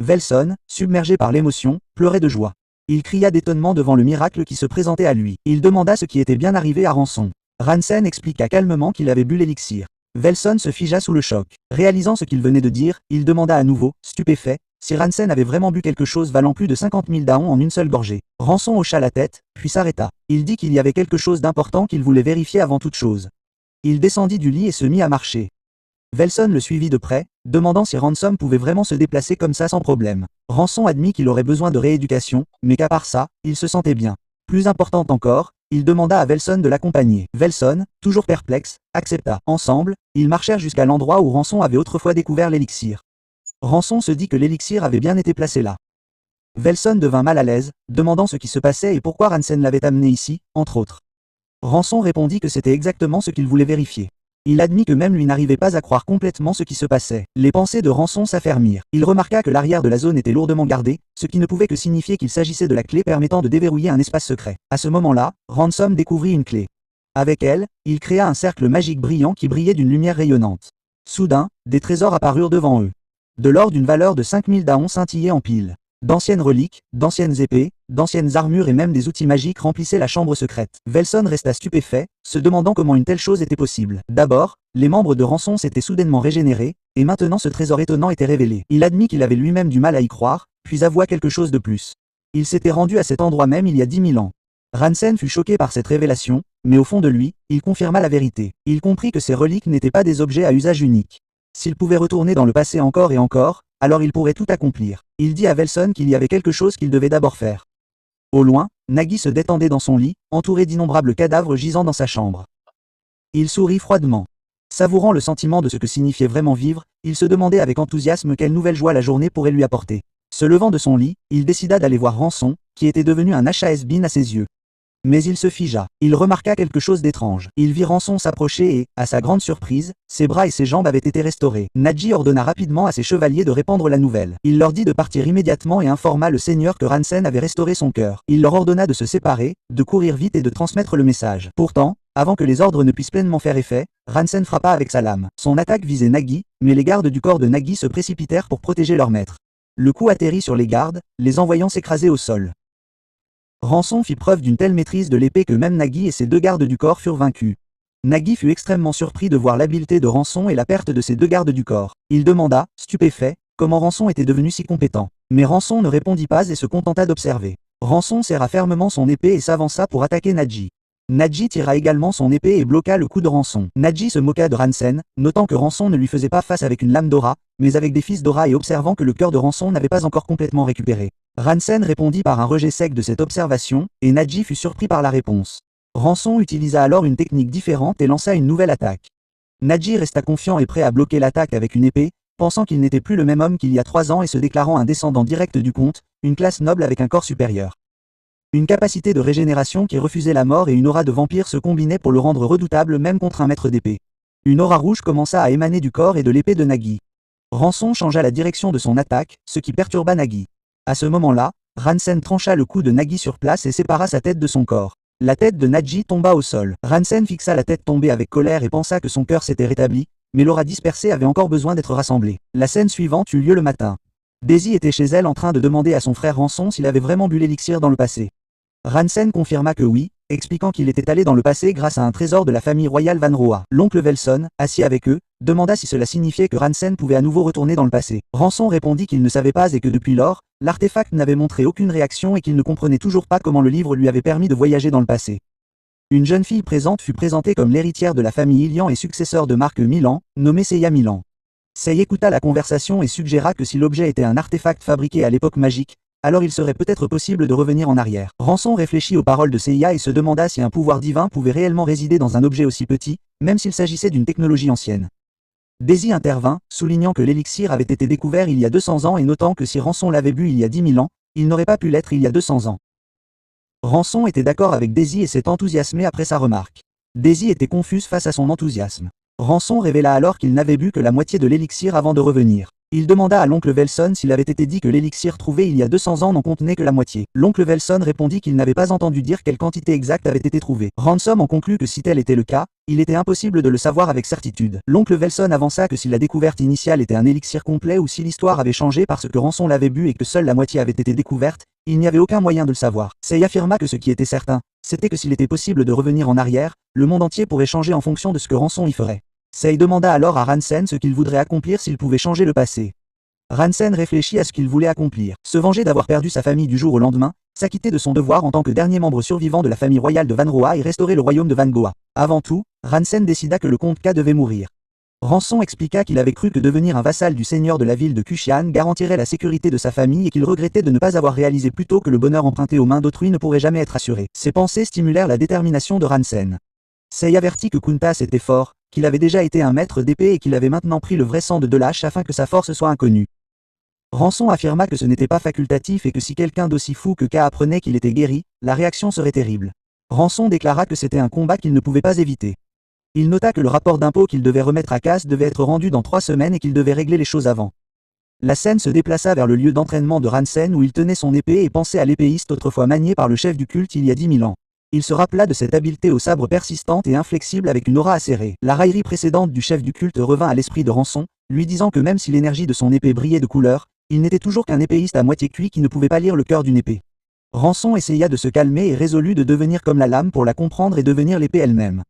Velson, submergé par l'émotion, pleurait de joie. Il cria d'étonnement devant le miracle qui se présentait à lui. Il demanda ce qui était bien arrivé à Rançon. Ransen expliqua calmement qu'il avait bu l'élixir. Velson se figea sous le choc. Réalisant ce qu'il venait de dire, il demanda à nouveau, stupéfait, si Ransen avait vraiment bu quelque chose valant plus de 50 000 daons en une seule gorgée. Rançon hocha la tête, puis s'arrêta. Il dit qu'il y avait quelque chose d'important qu'il voulait vérifier avant toute chose. Il descendit du lit et se mit à marcher. Velson le suivit de près, demandant si Ransom pouvait vraiment se déplacer comme ça sans problème. Rançon admit qu'il aurait besoin de rééducation, mais qu'à part ça, il se sentait bien. Plus important encore, il demanda à Velson de l'accompagner. Velson, toujours perplexe, accepta. Ensemble, ils marchèrent jusqu'à l'endroit où Rançon avait autrefois découvert l'élixir. Rançon se dit que l'élixir avait bien été placé là. Velson devint mal à l'aise, demandant ce qui se passait et pourquoi Ransen l'avait amené ici, entre autres. Rançon répondit que c'était exactement ce qu'il voulait vérifier. Il admit que même lui n'arrivait pas à croire complètement ce qui se passait. Les pensées de Rançon s'affermirent. Il remarqua que l'arrière de la zone était lourdement gardé, ce qui ne pouvait que signifier qu'il s'agissait de la clé permettant de déverrouiller un espace secret. À ce moment-là, Ransom découvrit une clé. Avec elle, il créa un cercle magique brillant qui brillait d'une lumière rayonnante. Soudain, des trésors apparurent devant eux. De l'or d'une valeur de 5000 daons scintillait en pile. D'anciennes reliques, d'anciennes épées, d'anciennes armures et même des outils magiques remplissaient la chambre secrète. Velson resta stupéfait, se demandant comment une telle chose était possible. D'abord, les membres de Rançon s'étaient soudainement régénérés, et maintenant ce trésor étonnant était révélé. Il admit qu'il avait lui-même du mal à y croire, puis avoua quelque chose de plus. Il s'était rendu à cet endroit même il y a 10 000 ans. Ransen fut choqué par cette révélation, mais au fond de lui, il confirma la vérité. Il comprit que ces reliques n'étaient pas des objets à usage unique. S'il pouvait retourner dans le passé encore et encore, alors il pourrait tout accomplir. Il dit à Velson qu'il y avait quelque chose qu'il devait d'abord faire. Au loin, Nagi se détendait dans son lit, entouré d'innombrables cadavres gisant dans sa chambre. Il sourit froidement. Savourant le sentiment de ce que signifiait vraiment vivre, il se demandait avec enthousiasme quelle nouvelle joie la journée pourrait lui apporter. Se levant de son lit, il décida d'aller voir Rançon, qui était devenu un has-been à ses yeux. Mais il se figea. Il remarqua quelque chose d'étrange. Il vit Rançon s'approcher et, à sa grande surprise, ses bras et ses jambes avaient été restaurés. Nadji ordonna rapidement à ses chevaliers de répandre la nouvelle. Il leur dit de partir immédiatement et informa le seigneur que Ransen avait restauré son cœur. Il leur ordonna de se séparer, de courir vite et de transmettre le message. Pourtant, avant que les ordres ne puissent pleinement faire effet, Ransen frappa avec sa lame. Son attaque visait Nagi, mais les gardes du corps de Nagi se précipitèrent pour protéger leur maître. Le coup atterrit sur les gardes, les envoyant s'écraser au sol. Rançon fit preuve d'une telle maîtrise de l'épée que même Nagi et ses deux gardes du corps furent vaincus. Nagi fut extrêmement surpris de voir l'habileté de Rançon et la perte de ses deux gardes du corps. Il demanda, stupéfait, comment Rançon était devenu si compétent. Mais Rançon ne répondit pas et se contenta d'observer. Rançon serra fermement son épée et s'avança pour attaquer Nadji. Nadji tira également son épée et bloqua le coup de Rançon. Nadji se moqua de Ransen, notant que Rançon ne lui faisait pas face avec une lame d'aura, mais avec des fils d'aura et observant que le cœur de Rançon n'avait pas encore complètement récupéré. Ransen répondit par un rejet sec de cette observation, et Nadji fut surpris par la réponse. Rançon utilisa alors une technique différente et lança une nouvelle attaque. Nadji resta confiant et prêt à bloquer l'attaque avec une épée, pensant qu'il n'était plus le même homme qu'il y a 3 ans et se déclarant un descendant direct du comte, une classe noble avec un corps supérieur. Une capacité de régénération qui refusait la mort et une aura de vampire se combinaient pour le rendre redoutable même contre un maître d'épée. Une aura rouge commença à émaner du corps et de l'épée de Nagi. Rançon changea la direction de son attaque, ce qui perturba Nagi. À ce moment-là, Ransen trancha le cou de Nagi sur place et sépara sa tête de son corps. La tête de Nadji tomba au sol. Ransen fixa la tête tombée avec colère et pensa que son cœur s'était rétabli, mais l'aura dispersée avait encore besoin d'être rassemblée. La scène suivante eut lieu le matin. Daisy était chez elle en train de demander à son frère Rançon s'il avait vraiment bu l'élixir dans le passé. Ransen confirma que oui, expliquant qu'il était allé dans le passé grâce à un trésor de la famille royale Van Roa. L'oncle Velson, assis avec eux, demanda si cela signifiait que Ransen pouvait à nouveau retourner dans le passé. Rançon répondit qu'il ne savait pas et que depuis lors, l'artefact n'avait montré aucune réaction et qu'il ne comprenait toujours pas comment le livre lui avait permis de voyager dans le passé. Une jeune fille présente fut présentée comme l'héritière de la famille Ilian et successeur de Marc Milan, nommée Seiya Milan. Sei écouta la conversation et suggéra que si l'objet était un artefact fabriqué à l'époque magique, alors il serait peut-être possible de revenir en arrière. Rançon réfléchit aux paroles de Seiya et se demanda si un pouvoir divin pouvait réellement résider dans un objet aussi petit, même s'il s'agissait d'une technologie ancienne. Daisy intervint, soulignant que l'élixir avait été découvert il y a 200 ans et notant que si Rançon l'avait bu il y a 10 000 ans, il n'aurait pas pu l'être il y a 200 ans. Rançon était d'accord avec Daisy et s'est enthousiasmé après sa remarque. Daisy était confuse face à son enthousiasme. Rançon révéla alors qu'il n'avait bu que la moitié de l'élixir avant de revenir. Il demanda à l'oncle Velson s'il avait été dit que l'élixir trouvé il y a 200 ans n'en contenait que la moitié. L'oncle Velson répondit qu'il n'avait pas entendu dire quelle quantité exacte avait été trouvée. Ransom en conclut que si tel était le cas, il était impossible de le savoir avec certitude. L'oncle Velson avança que si la découverte initiale était un élixir complet ou si l'histoire avait changé parce que Rançon l'avait bu et que seule la moitié avait été découverte, il n'y avait aucun moyen de le savoir. Sei affirma que ce qui était certain, c'était que s'il était possible de revenir en arrière, le monde entier pourrait changer en fonction de ce que Rançon y ferait. Sei demanda alors à Ransen ce qu'il voudrait accomplir s'il pouvait changer le passé. Ransen réfléchit à ce qu'il voulait accomplir. Se venger d'avoir perdu sa famille du jour au lendemain, s'acquitter de son devoir en tant que dernier membre survivant de la famille royale de Van Roa et restaurer le royaume de Van Goa. Avant tout, Ransen décida que le comte K devait mourir. Rançon expliqua qu'il avait cru que devenir un vassal du seigneur de la ville de Kushian garantirait la sécurité de sa famille et qu'il regrettait de ne pas avoir réalisé plus tôt que le bonheur emprunté aux mains d'autrui ne pourrait jamais être assuré. Ces pensées stimulèrent la détermination de Ransen. Sei avertit que Kuntas était fort, qu'il avait déjà été un maître d'épée et qu'il avait maintenant pris le vrai sang de Delache afin que sa force soit inconnue. Rançon affirma que ce n'était pas facultatif et que si quelqu'un d'aussi fou que K apprenait qu'il était guéri, la réaction serait terrible. Rançon déclara que c'était un combat qu'il ne pouvait pas éviter. Il nota que le rapport d'impôt qu'il devait remettre à Cass devait être rendu dans 3 semaines et qu'il devait régler les choses avant. La scène se déplaça vers le lieu d'entraînement de Ransen où il tenait son épée et pensait à l'épéiste autrefois maniée par le chef du culte il y a 10 000 ans. Il se rappela de cette habileté au sabre persistante et inflexible avec une aura acérée. La raillerie précédente du chef du culte revint à l'esprit de Rançon, lui disant que même si l'énergie de son épée brillait de couleur, il n'était toujours qu'un épéiste à moitié cuit qui ne pouvait pas lire le cœur d'une épée. Rançon essaya de se calmer et résolut de devenir comme la lame pour la comprendre et devenir l'épée elle-même.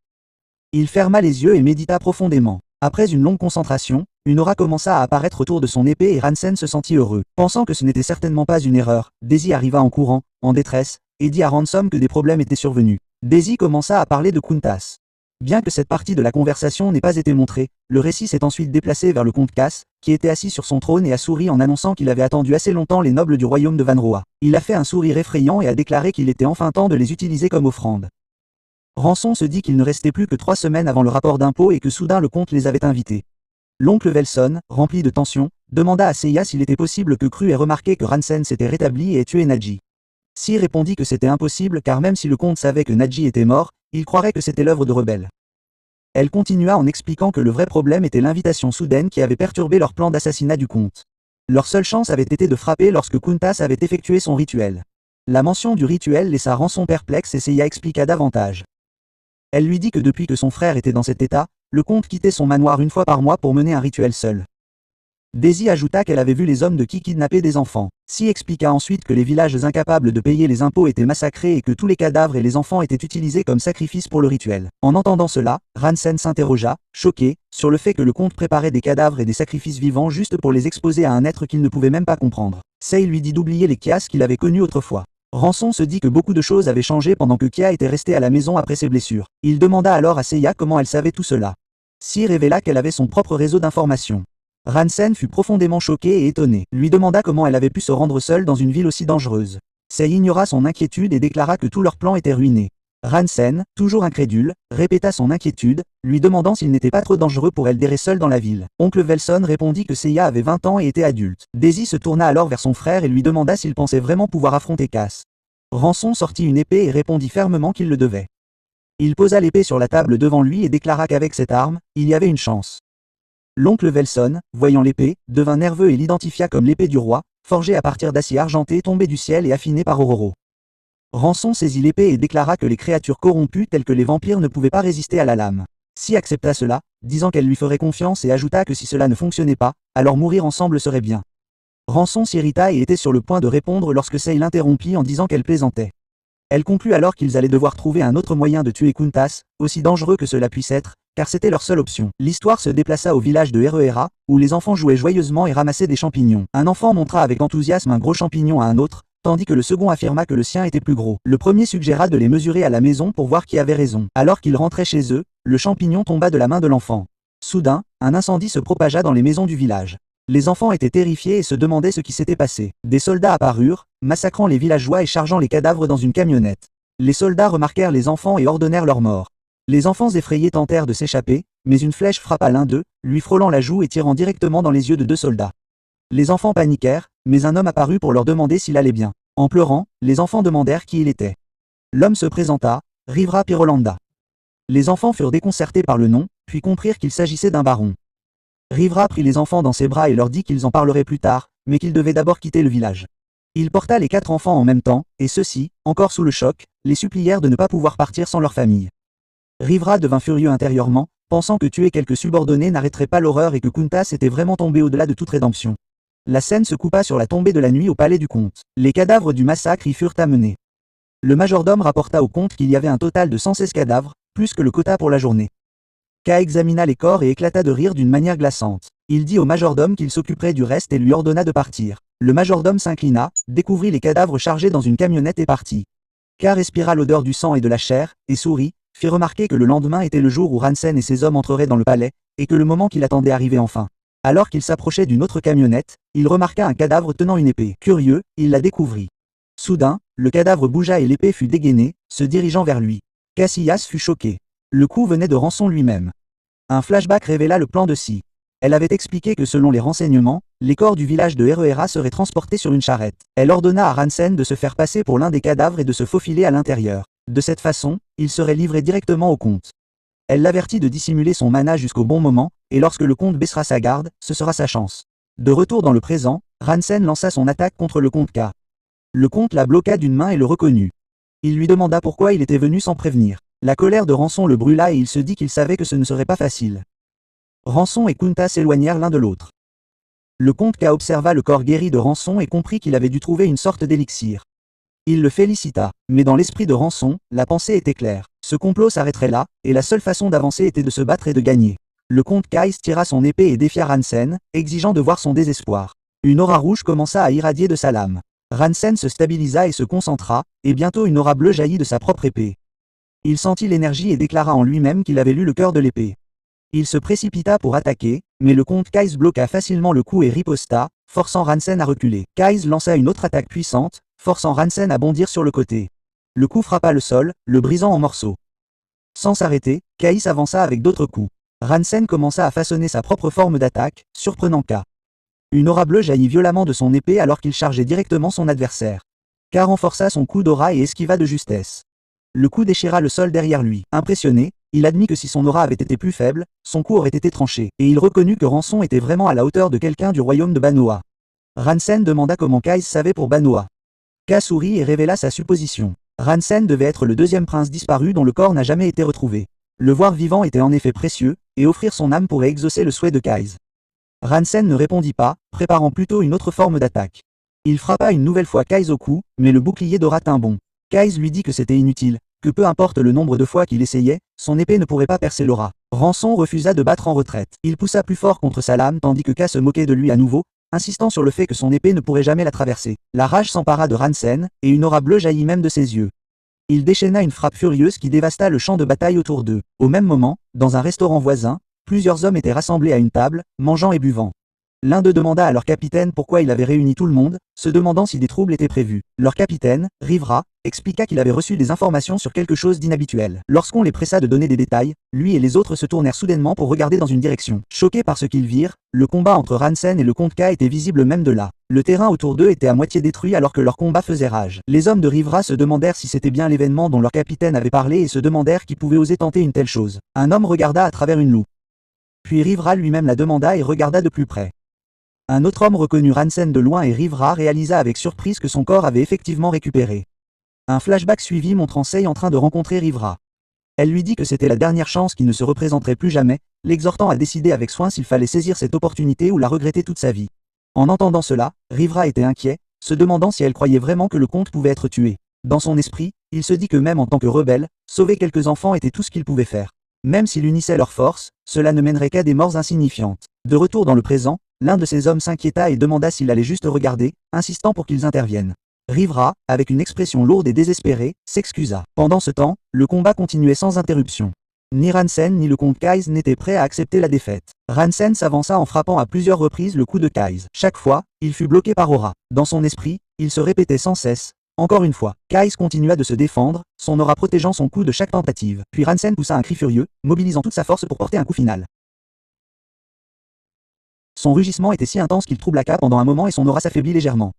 Il ferma les yeux et médita profondément. Après une longue concentration, une aura commença à apparaître autour de son épée et Ransen se sentit heureux. Pensant que ce n'était certainement pas une erreur, Daisy arriva en courant, en détresse, et dit à Ransom que des problèmes étaient survenus. Daisy commença à parler de Kuntas. Bien que cette partie de la conversation n'ait pas été montrée, le récit s'est ensuite déplacé vers le comte Cass, qui était assis sur son trône et a souri en annonçant qu'il avait attendu assez longtemps les nobles du royaume de Vanroa. Il a fait un sourire effrayant et a déclaré qu'il était enfin temps de les utiliser comme offrande. Rançon se dit qu'il ne restait plus que 3 semaines avant le rapport d'impôt et que soudain le comte les avait invités. L'oncle Velson, rempli de tension, demanda à Seiya s'il était possible que Cru ait remarqué que Ransen s'était rétabli et ait tué Nadji. Si répondit que c'était impossible car même si le comte savait que Nadji était mort, il croirait que c'était l'œuvre de rebelles. Elle continua en expliquant que le vrai problème était l'invitation soudaine qui avait perturbé leur plan d'assassinat du comte. Leur seule chance avait été de frapper lorsque Kuntas avait effectué son rituel. La mention du rituel laissa Rançon perplexe et Seiya expliqua davantage. Elle lui dit que depuis que son frère était dans cet état, le comte quittait son manoir une fois par mois pour mener un rituel seul. Daisy ajouta qu'elle avait vu les hommes de qui kidnapper des enfants. Si expliqua ensuite que les villages incapables de payer les impôts étaient massacrés et que tous les cadavres et les enfants étaient utilisés comme sacrifices pour le rituel. En entendant cela, Ransen s'interrogea, choqué, sur le fait que le comte préparait des cadavres et des sacrifices vivants juste pour les exposer à un être qu'il ne pouvait même pas comprendre. Sei lui dit d'oublier les Kias qu'il avait connus autrefois. Rançon se dit que beaucoup de choses avaient changé pendant que Kia était restée à la maison après ses blessures. Il demanda alors à Seiya comment elle savait tout cela. Si révéla qu'elle avait son propre réseau d'informations. Ransen fut profondément choqué et étonné, lui demanda comment elle avait pu se rendre seule dans une ville aussi dangereuse. Sei ignora son inquiétude et déclara que tout leur plan était ruiné. Ransen, toujours incrédule, répéta son inquiétude, lui demandant s'il n'était pas trop dangereux pour elle d'errer seule dans la ville. Oncle Velson répondit que Seiya avait 20 ans et était adulte. Daisy se tourna alors vers son frère et lui demanda s'il pensait vraiment pouvoir affronter Cass. Rançon sortit une épée et répondit fermement qu'il le devait. Il posa l'épée sur la table devant lui et déclara qu'avec cette arme, il y avait une chance. L'oncle Velson, voyant l'épée, devint nerveux et l'identifia comme l'épée du roi, forgée à partir d'acier argenté tombé du ciel et affiné par Ororo. Rançon saisit l'épée et déclara que les créatures corrompues telles que les vampires ne pouvaient pas résister à la lame. Si accepta cela, disant qu'elle lui ferait confiance et ajouta que si cela ne fonctionnait pas, alors mourir ensemble serait bien. Rançon s'irrita et était sur le point de répondre lorsque Sei l'interrompit en disant qu'elle plaisantait. Elle conclut alors qu'ils allaient devoir trouver un autre moyen de tuer Kuntas, aussi dangereux que cela puisse être, car c'était leur seule option. L'histoire se déplaça au village de Herrera, où les enfants jouaient joyeusement et ramassaient des champignons. Un enfant montra avec enthousiasme un gros champignon à un autre, tandis que le second affirma que le sien était plus gros. Le premier suggéra de les mesurer à la maison pour voir qui avait raison. Alors qu'ils rentraient chez eux, le champignon tomba de la main de l'enfant. Soudain, un incendie se propagea dans les maisons du village. Les enfants étaient terrifiés et se demandaient ce qui s'était passé. Des soldats apparurent, massacrant les villageois et chargeant les cadavres dans une camionnette. Les soldats remarquèrent les enfants et ordonnèrent leur mort. Les enfants effrayés tentèrent de s'échapper, mais une flèche frappa l'un d'eux, lui frôlant la joue et tirant directement dans les yeux de 2 soldats. Les enfants paniquèrent, mais un homme apparut pour leur demander s'il allait bien. En pleurant, les enfants demandèrent qui il était. L'homme se présenta, Rivra Pirolanda. Les enfants furent déconcertés par le nom, puis comprirent qu'il s'agissait d'un baron. Rivra prit les enfants dans ses bras et leur dit qu'ils en parleraient plus tard, mais qu'ils devaient d'abord quitter le village. Il porta les 4 enfants en même temps, et ceux-ci, encore sous le choc, les supplièrent de ne pas pouvoir partir sans leur famille. Rivra devint furieux intérieurement, pensant que tuer quelques subordonnés n'arrêterait pas l'horreur et que Kuntas était vraiment tombé au-delà de toute rédemption. La scène se coupa sur la tombée de la nuit au palais du comte. Les cadavres du massacre y furent amenés. Le majordome rapporta au comte qu'il y avait un total de 116 cadavres, plus que le quota pour la journée. K examina les corps et éclata de rire d'une manière glaçante. Il dit au majordome qu'il s'occuperait du reste et lui ordonna de partir. Le majordome s'inclina, découvrit les cadavres chargés dans une camionnette et partit. K respira l'odeur du sang et de la chair, et sourit, fit remarquer que le lendemain était le jour où Ransen et ses hommes entreraient dans le palais, et que le moment qu'il attendait arrivait enfin. Alors qu'il s'approchait d'une autre camionnette, il remarqua un cadavre tenant une épée. Curieux, il la découvrit. Soudain, le cadavre bougea et l'épée fut dégainée, se dirigeant vers lui. Casillas fut choqué. Le coup venait de Rançon lui-même. Un flashback révéla le plan de Si. Elle avait expliqué que selon les renseignements, les corps du village de Herrera seraient transportés sur une charrette. Elle ordonna à Ransen de se faire passer pour l'un des cadavres et de se faufiler à l'intérieur. De cette façon, il serait livré directement au comte. Elle l'avertit de dissimuler son mana jusqu'au bon moment, et lorsque le comte baissera sa garde, ce sera sa chance. De retour dans le présent, Ransen lança son attaque contre le comte K. Le comte la bloqua d'une main et le reconnut. Il lui demanda pourquoi il était venu sans prévenir. La colère de Rançon le brûla et il se dit qu'il savait que ce ne serait pas facile. Rançon et Kunta s'éloignèrent l'un de l'autre. Le comte K observa le corps guéri de Rançon et comprit qu'il avait dû trouver une sorte d'élixir. Il le félicita, mais dans l'esprit de Rançon, la pensée était claire. Ce complot s'arrêterait là, et la seule façon d'avancer était de se battre et de gagner. Le comte Kais tira son épée et défia Ransen, exigeant de voir son désespoir. Une aura rouge commença à irradier de sa lame. Ransen se stabilisa et se concentra, et bientôt une aura bleue jaillit de sa propre épée. Il sentit l'énergie et déclara en lui-même qu'il avait lu le cœur de l'épée. Il se précipita pour attaquer, mais le comte Kais bloqua facilement le coup et riposta, forçant Ransen à reculer. Kais lança une autre attaque puissante, forçant Ransen à bondir sur le côté. Le coup frappa le sol, le brisant en morceaux. Sans s'arrêter, Kais avança avec d'autres coups. Ransen commença à façonner sa propre forme d'attaque, surprenant K. Une aura bleue jaillit violemment de son épée alors qu'il chargeait directement son adversaire. K renforça son coup d'aura et esquiva de justesse. Le coup déchira le sol derrière lui. Impressionné, il admit que si son aura avait été plus faible, son coup aurait été tranché, et il reconnut que Rançon était vraiment à la hauteur de quelqu'un du royaume de Banoa. Ransen demanda comment Kais savait pour Banoa. K sourit et révéla sa supposition. Ransen devait être le deuxième prince disparu dont le corps n'a jamais été retrouvé. Le voir vivant était en effet précieux, et offrir son âme pourrait exaucer le souhait de Kais. Ransen ne répondit pas, préparant plutôt une autre forme d'attaque. Il frappa une nouvelle fois Kais au cou, mais le bouclier d'aura tint bon. Kais lui dit que c'était inutile, que peu importe le nombre de fois qu'il essayait, son épée ne pourrait pas percer l'aura. Rançon refusa de battre en retraite. Il poussa plus fort contre sa lame tandis que K se moquait de lui à nouveau, insistant sur le fait que son épée ne pourrait jamais la traverser. La rage s'empara de Ransen, et une aura bleue jaillit même de ses yeux. Il déchaîna une frappe furieuse qui dévasta le champ de bataille autour d'eux. Au même moment, dans un restaurant voisin, plusieurs hommes étaient rassemblés à une table, mangeant et buvant. L'un d'eux demanda à leur capitaine pourquoi il avait réuni tout le monde, se demandant si des troubles étaient prévus. Leur capitaine, Rivra, expliqua qu'il avait reçu des informations sur quelque chose d'inhabituel. Lorsqu'on les pressa de donner des détails, lui et les autres se tournèrent soudainement pour regarder dans une direction. Choqués par ce qu'ils virent, le combat entre Ransen et le comte K était visible même de là. Le terrain autour d'eux était à moitié détruit alors que leur combat faisait rage. Les hommes de Rivra se demandèrent si c'était bien l'événement dont leur capitaine avait parlé et se demandèrent qui pouvait oser tenter une telle chose. Un homme regarda à travers une loupe. Puis Rivra lui-même la demanda et regarda de plus près. Un autre homme reconnut Ransen de loin et Rivra réalisa avec surprise que son corps avait effectivement récupéré. Un flashback suivit montrant Sei en train de rencontrer Rivra. Elle lui dit que c'était la dernière chance qui ne se représenterait plus jamais, l'exhortant à décider avec soin s'il fallait saisir cette opportunité ou la regretter toute sa vie. En entendant cela, Rivra était inquiet, se demandant si elle croyait vraiment que le comte pouvait être tué. Dans son esprit, il se dit que même en tant que rebelle, sauver quelques enfants était tout ce qu'il pouvait faire. Même s'il unissait leurs forces, cela ne mènerait qu'à des morts insignifiantes. De retour dans le présent, l'un de ces hommes s'inquiéta et demanda s'il allait juste regarder, insistant pour qu'ils interviennent. Rivra, avec une expression lourde et désespérée, s'excusa. Pendant ce temps, le combat continuait sans interruption. Ni Ransen ni le comte Kais n'étaient prêts à accepter la défaite. Ransen s'avança en frappant à plusieurs reprises le coup de Kais. Chaque fois, il fut bloqué par aura. Dans son esprit, il se répétait sans cesse. Encore une fois, Kais continua de se défendre, son aura protégeant son coup de chaque tentative. Puis Ransen poussa un cri furieux, mobilisant toute sa force pour porter un coup final. Son rugissement était si intense qu'il troubla K pendant un moment et son aura s'affaiblit légèrement.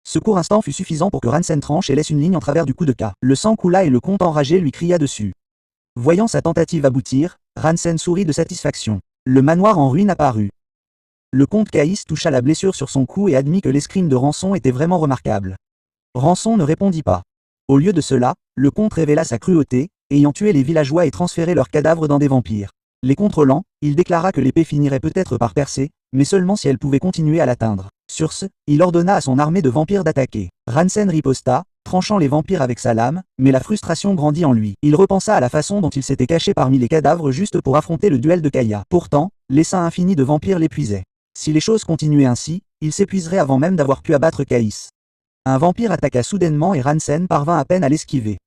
Ce court instant fut suffisant pour que Ransen tranche et laisse une ligne en travers du coup de K. Le sang coula et le comte enragé lui cria dessus. Voyant sa tentative aboutir, Ransen sourit de satisfaction. Le manoir en ruine apparut. Le comte Kais toucha la blessure sur son cou et admit que l'escrime de Rançon était vraiment remarquable. Rançon ne répondit pas. Au lieu de cela, le comte révéla sa cruauté, ayant tué les villageois et transféré leurs cadavres dans des vampires. Les contrôlant, il déclara que l'épée finirait peut-être par percer, mais seulement si elle pouvait continuer à l'atteindre. Sur ce, il ordonna à son armée de vampires d'attaquer. Ransen riposta, tranchant les vampires avec sa lame, mais la frustration grandit en lui. Il repensa à la façon dont il s'était caché parmi les cadavres juste pour affronter le duel de Kaya. Pourtant, l'essaim infini de vampires l'épuisait. Si les choses continuaient ainsi, il s'épuiserait avant même d'avoir pu abattre Kais. Un vampire attaqua soudainement et Ransen parvint à peine à l'esquiver.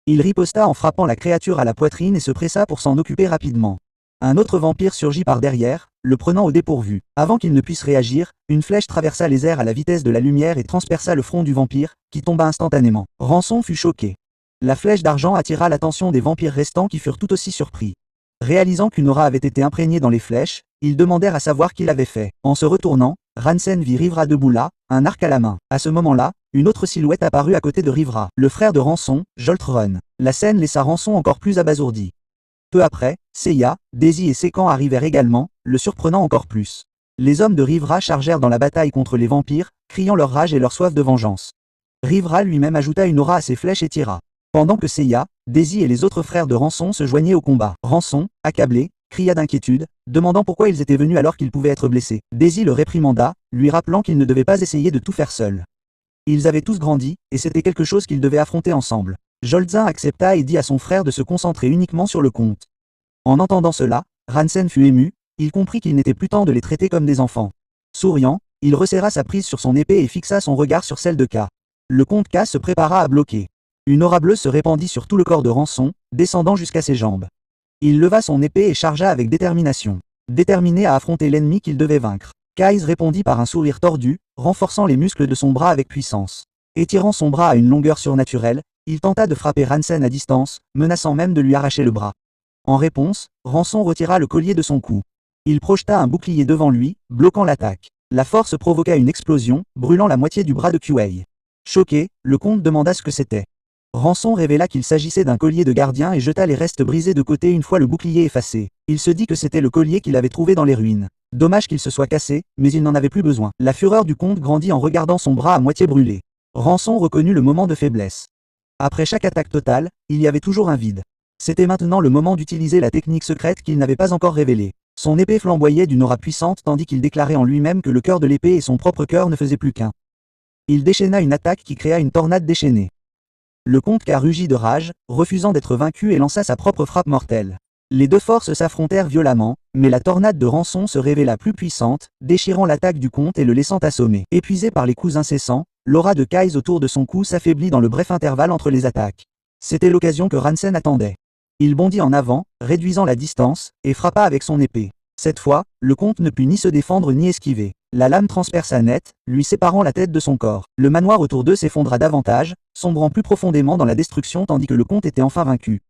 Il riposta en frappant la créature à la poitrine et se pressa pour s'en occuper rapidement. Un autre vampire surgit par derrière, le prenant au dépourvu. Avant qu'il ne puisse réagir, une flèche traversa les airs à la vitesse de la lumière et transperça le front du vampire, qui tomba instantanément. Rançon fut choqué. La flèche d'argent attira l'attention des vampires restants qui furent tout aussi surpris. Réalisant qu'une aura avait été imprégnée dans les flèches, ils demandèrent à savoir qui l'avait fait. En se retournant, Ransen vit Rivra debout là, un arc à la main. À ce moment-là, une autre silhouette apparut à côté de Rivra, le frère de Rançon, Joltrun. La scène laissa Rançon encore plus abasourdi. Peu après, Seiya, Daisy et Sécan arrivèrent également, le surprenant encore plus. Les hommes de Rivra chargèrent dans la bataille contre les vampires, criant leur rage et leur soif de vengeance. Rivera lui-même ajouta une aura à ses flèches et tira. Pendant que Seiya, Daisy et les autres frères de Rançon se joignaient au combat. Rançon, accablé, cria d'inquiétude, demandant pourquoi ils étaient venus alors qu'ils pouvaient être blessés. Daisy le réprimanda, lui rappelant qu'il ne devait pas essayer de tout faire seul. Ils avaient tous grandi, et c'était quelque chose qu'ils devaient affronter ensemble. Joltzin accepta et dit à son frère de se concentrer uniquement sur le conte. En entendant cela, Ransen fut ému, il comprit qu'il n'était plus temps de les traiter comme des enfants. Souriant, il resserra sa prise sur son épée et fixa son regard sur celle de K. Le comte K se prépara à bloquer. Une aura bleue se répandit sur tout le corps de Rançon, descendant jusqu'à ses jambes. Il leva son épée et chargea avec détermination. Déterminé à affronter l'ennemi qu'il devait vaincre. Kaiz répondit par un sourire tordu, renforçant les muscles de son bras avec puissance. Étirant son bras à une longueur surnaturelle, il tenta de frapper Ransen à distance, menaçant même de lui arracher le bras. En réponse, Rançon retira le collier de son cou. Il projeta un bouclier devant lui, bloquant l'attaque. La force provoqua une explosion, brûlant la moitié du bras de Kuei. Choqué, le comte demanda ce que c'était. Rançon révéla qu'il s'agissait d'un collier de gardien et jeta les restes brisés de côté une fois le bouclier effacé. Il se dit que c'était le collier qu'il avait trouvé dans les ruines. Dommage qu'il se soit cassé, mais il n'en avait plus besoin. La fureur du comte grandit en regardant son bras à moitié brûlé. Rançon reconnut le moment de faiblesse. Après chaque attaque totale, il y avait toujours un vide. C'était maintenant le moment d'utiliser la technique secrète qu'il n'avait pas encore révélée. Son épée flamboyait d'une aura puissante tandis qu'il déclarait en lui-même que le cœur de l'épée et son propre cœur ne faisaient plus qu'un. Il déchaîna une attaque qui créa une tornade déchaînée. Le comte K rugit de rage, refusant d'être vaincu et lança sa propre frappe mortelle. Les deux forces s'affrontèrent violemment, mais la tornade de Rançon se révéla plus puissante, déchirant l'attaque du comte et le laissant assommer. Épuisé par les coups incessants, l'aura de Kaiz autour de son cou s'affaiblit dans le bref intervalle entre les attaques. C'était l'occasion que Ransen attendait. Il bondit en avant, réduisant la distance, et frappa avec son épée. Cette fois, le comte ne put ni se défendre ni esquiver. La lame transperça net, lui séparant la tête de son corps. Le manoir autour d'eux s'effondra davantage, sombrant plus profondément dans la destruction tandis que le comte était enfin vaincu.